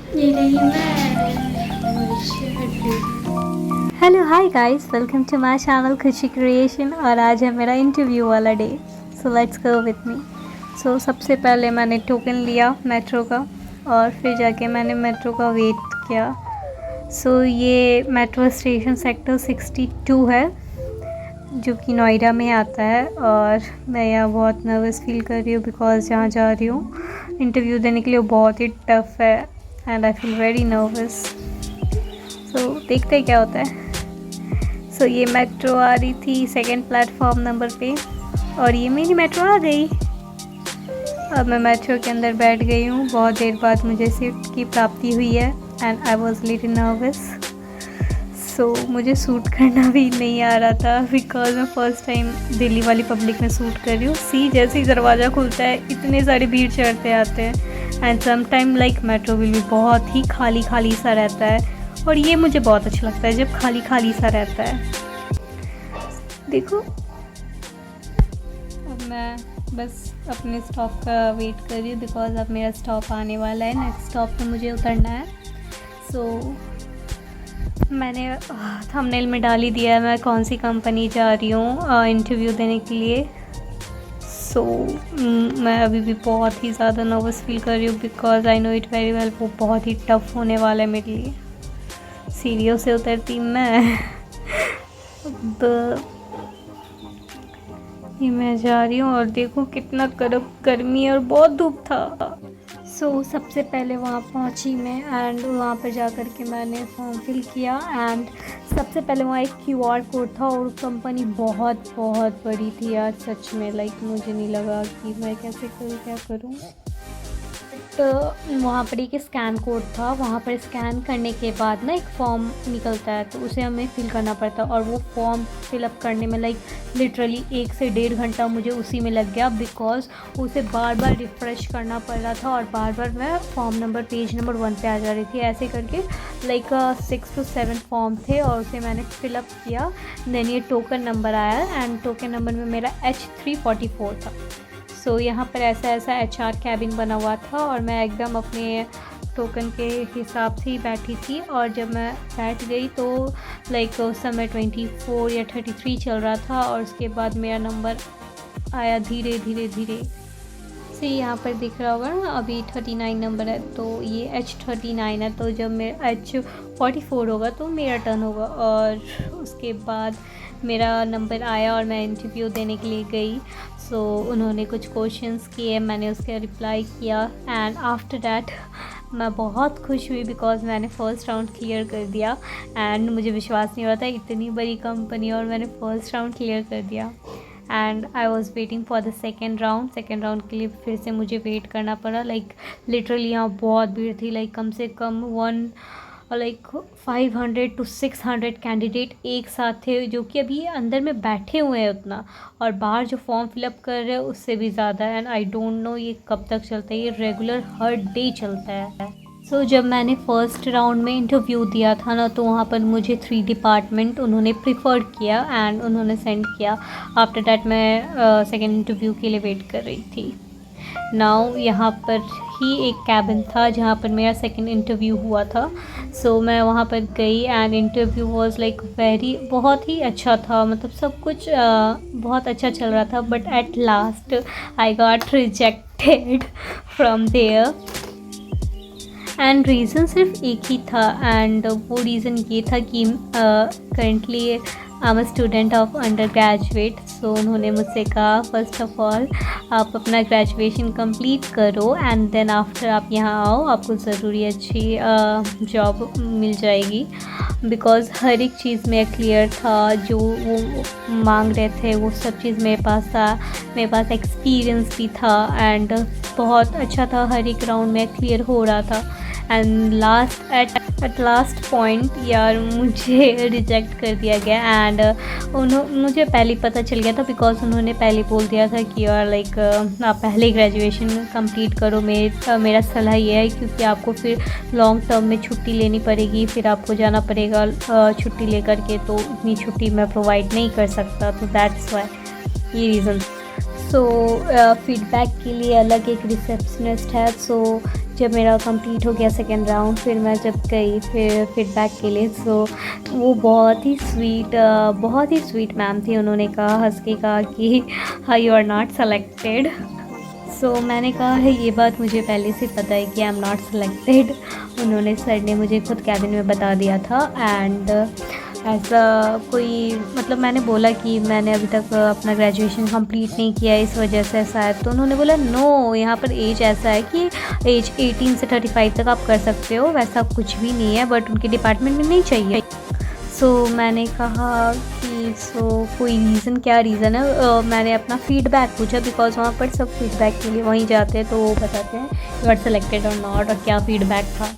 ये रही मैं। Hello hi guys, welcome to my channel Khushi creation. और आज है मेरा इंटरव्यू वाला day, so let's go with me. So सबसे पहले मैंने टोकन लिया मेट्रो का और फिर जाके मैंने मेट्रो का वेट किया। सो ये मेट्रो स्टेशन सेक्टर 62 है जो कि नोएडा में आता है। और मैं यहाँ बहुत नर्वस फील कर रही हूँ बिकॉज़ जहाँ जा रही हूँ इंटरव्यू देने के लिए बहुत ही टफ़ है and I feel very nervous. So देखते हैं क्या होता है। सो ये मेट्रो आ रही थी सेकंड प्लेटफॉर्म नंबर पे और ये मेरी मेट्रो आ गई। अब मैं मेट्रो के अंदर बैठ गई हूँ। बहुत देर बाद मुझे सीट की प्राप्ति हुई है and I was little nervous. So मुझे सूट करना भी नहीं आ रहा था बिकॉज मैं फ़र्स्ट टाइम दिल्ली वाली पब्लिक में सूट कर रही हूँ। सी जैसे ही दरवाज़ा खुलता है इतने सारे भीड़ चढ़ते आते हैं and some time like metro भी बहुत ही खाली खाली सा रहता है और ये मुझे बहुत अच्छा लगता है जब खाली खाली सा रहता है। देखो अब मैं बस अपने स्टॉप का वेट कर रही हूँ बिकॉज अब मेरा स्टॉप आने वाला है। नेक्स्ट स्टॉप पे मुझे उतरना है। सो मैंने थंबनेल में डाल ही दिया है मैं कौन सी कंपनी जा रही हूँ इंटरव्यू देने के लिए। सो मैं अभी भी बहुत ही ज़्यादा नर्वस फील कर रही हूँ because I know it very well वो बहुत ही टफ होने वाला है मेरे लिए। सीढ़ियों से उतरती मैं ये मैं जा रही हूँ और देखो कितना गर्मी है और बहुत धूप था। सो सबसे पहले वहाँ पहुँची मैं एंड वहाँ पर जा कर के मैंने फॉर्म फिल किया एंड सबसे पहले वहाँ एक क्यूआर कोड था और कंपनी बहुत बहुत बड़ी थी यार सच में। लाइक मुझे नहीं लगा कि मैं कैसे करूँ क्या करूँ। तो वहाँ पर एक स्कैन कोड था। वहाँ पर स्कैन करने के बाद ना एक फॉर्म निकलता है तो उसे हमें फिल करना पड़ता है और वो फॉर्म फिलअप करने में लाइक लिटरली 1 से 1.5 घंटा मुझे उसी में लग गया बिकॉज उसे बार बार रिफ़्रेश करना पड़ रहा था और बार बार मैं फॉर्म नंबर पेज नंबर 1 पे आ जा रही थी। ऐसे करके लाइक 6 to 7 फॉर्म थे और उसे मैंने फिलअप किया। देन ये टोकन नंबर आया एंड टोकन नंबर में मेरा H344 था। सो यहाँ पर ऐसा HR कैबिन बना हुआ था और मैं एकदम अपने टोकन के हिसाब से ही बैठी थी। और जब मैं बैठ गई तो लाइक उस समय 24 या 33 चल रहा था और उसके बाद मेरा नंबर आया धीरे धीरे धीरे से। यहाँ पर दिख रहा होगा ना अभी 39 नंबर है तो ये H39 है। तो जब मेरा H44 होगा तो मेरा टर्न होगा और उसके बाद मेरा नंबर आया और मैं इंटरव्यू देने के लिए गई। सो उन्होंने कुछ क्वेश्चंस किए, मैंने उसके रिप्लाई किया एंड आफ्टर डैट मैं बहुत खुश हुई बिकॉज मैंने फ़र्स्ट राउंड क्लियर कर दिया एंड मुझे विश्वास नहीं हो रहा था इतनी बड़ी कंपनी और मैंने फ़र्स्ट राउंड क्लियर कर दिया। And I was waiting for the second round के लिए फिर से मुझे वेट करना पड़ा। लाइक लिटरली यहाँ बहुत भीड़ थी। लाइक कम से कम 500 to 600 कैंडिडेट एक साथ थे जो कि अभी अंदर में बैठे हुए हैं उतना और बाहर जो फॉर्म फिलअप कर रहे हैं उससे भी ज़्यादा है। एंड आई डोंट नो ये कब तक चलता है, ये रेगुलर हर डे चलता है। सो जब मैंने फ़र्स्ट राउंड में इंटरव्यू दिया था ना तो वहाँ पर मुझे 3 डिपार्टमेंट उन्होंने प्रिफर किया एंड उन्होंने सेंड किया। आफ्टर डैट मैं सेकेंड इंटरव्यू के लिए वेट कर रही थी। नाउ यहाँ पर ही एक कैबिन था जहाँ पर मेरा सेकंड इंटरव्यू हुआ था। सो मैं वहाँ पर गई एंड इंटरव्यू वाज लाइक बहुत ही अच्छा था। मतलब सब कुछ बहुत अच्छा चल रहा था but at last I got rejected from there and reason सिर्फ एक ही था एंड वो रीज़न ये था कि currently I am a student of undergraduate. So उन्होंने मुझसे कहा फर्स्ट ऑफ़ ऑल आप अपना ग्रेजुएशन कंप्लीट करो एंड देन आफ्टर आप यहाँ आओ, आपको ज़रूरी अच्छी जॉब मिल जाएगी। बिकॉज़ हर एक चीज़ में क्लियर था जो वो मांग रहे थे, वो सब चीज़ मेरे पास था। मेरे पास एक्सपीरियंस भी था एंड बहुत अच्छा था। हर एक राउंड में क्लियर हो रहा था एंड एट लास्ट पॉइंट यार मुझे रिजेक्ट कर दिया गया एंड मुझे पहले ही पता चल गया था बिकॉज उन्होंने पहले बोल दिया था कि यार लाइक आप पहले ग्रेजुएशन कंप्लीट करो। मेरा सलाह ये है क्योंकि आपको फिर लॉन्ग टर्म में छुट्टी लेनी पड़ेगी, फिर आपको जाना पड़ेगा छुट्टी लेकर के, तो इतनी छुट्टी मैं प्रोवाइड नहीं कर सकता। तो दैट्स वाई ये रीज़न। सो फीडबैक के लिए अलग एक रिसेप्शनिस्ट है। सो जब मेरा कंप्लीट हो गया सेकेंड राउंड, फिर मैं जब गई फिर फीडबैक के लिए, सो वो बहुत ही स्वीट मैम थी। उन्होंने कहा, हंस के कहा कि हाँ यू आर नॉट सेलेक्टेड। सो मैंने कहा है ये बात मुझे पहले से पता है कि आई एम नॉट सेलेक्टेड। उन्होंने, सर ने मुझे खुद कैबिन में बता दिया था। एंड ऐसा कोई मतलब मैंने बोला कि मैंने अभी तक अपना ग्रेजुएशन कंप्लीट नहीं किया है, इस वजह से ऐसा है। तो उन्होंने बोला नो, यहाँ पर एज ऐसा है कि एज 18 से 35 तक आप कर सकते हो, वैसा कुछ भी नहीं है, बट उनके डिपार्टमेंट में नहीं चाहिए। सो मैंने कहा कि कोई रीज़न, क्या रीज़न है। मैंने अपना फ़ीडबैक पूछा, बिकॉज़ वहाँ पर सब फीडबैक के लिए वहीं जाते हैं, तो वो बताते हैं यू आर सेलेक्टेड और नॉट, और क्या फ़ीडबैक था।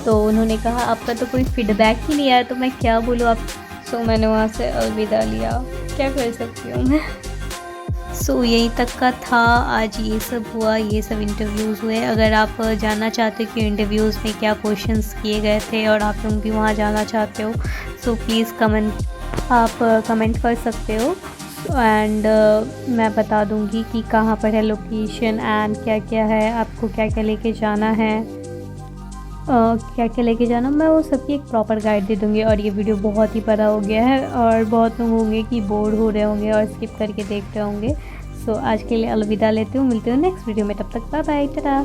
तो उन्होंने कहा आपका तो कोई फ़ीडबैक ही नहीं आया, तो मैं क्या बोलूँ आप। सो मैंने वहाँ से अलविदा लिया, क्या कर सकती हूँ मैं। सो यहीं तक का था आज, ये सब हुआ, ये सब इंटरव्यूज़ हुए। अगर आप जानना चाहते हो कि इंटरव्यूज़ में क्या क्वेश्चंस किए गए थे और आप लोग भी वहाँ जाना चाहते हो, सो प्लीज़ आप कमेंट कर सकते हो। एंड मैं बता दूँगी कि कहाँ पर है लोकेशन एंड क्या क्या है, आपको क्या क्या लेके जाना है, क्या क्या लेके जाना, मैं वो सबकी एक प्रॉपर गाइड दे दूँगी। और ये वीडियो बहुत ही बड़ा हो गया है और बहुत लोग होंगे कि बोर हो रहे होंगे और स्किप करके देख रहे होंगे। सो आज के लिए अलविदा लेती हूँ, मिलती हूँ नेक्स्ट वीडियो में, तब तक बाय बाय, टाटा।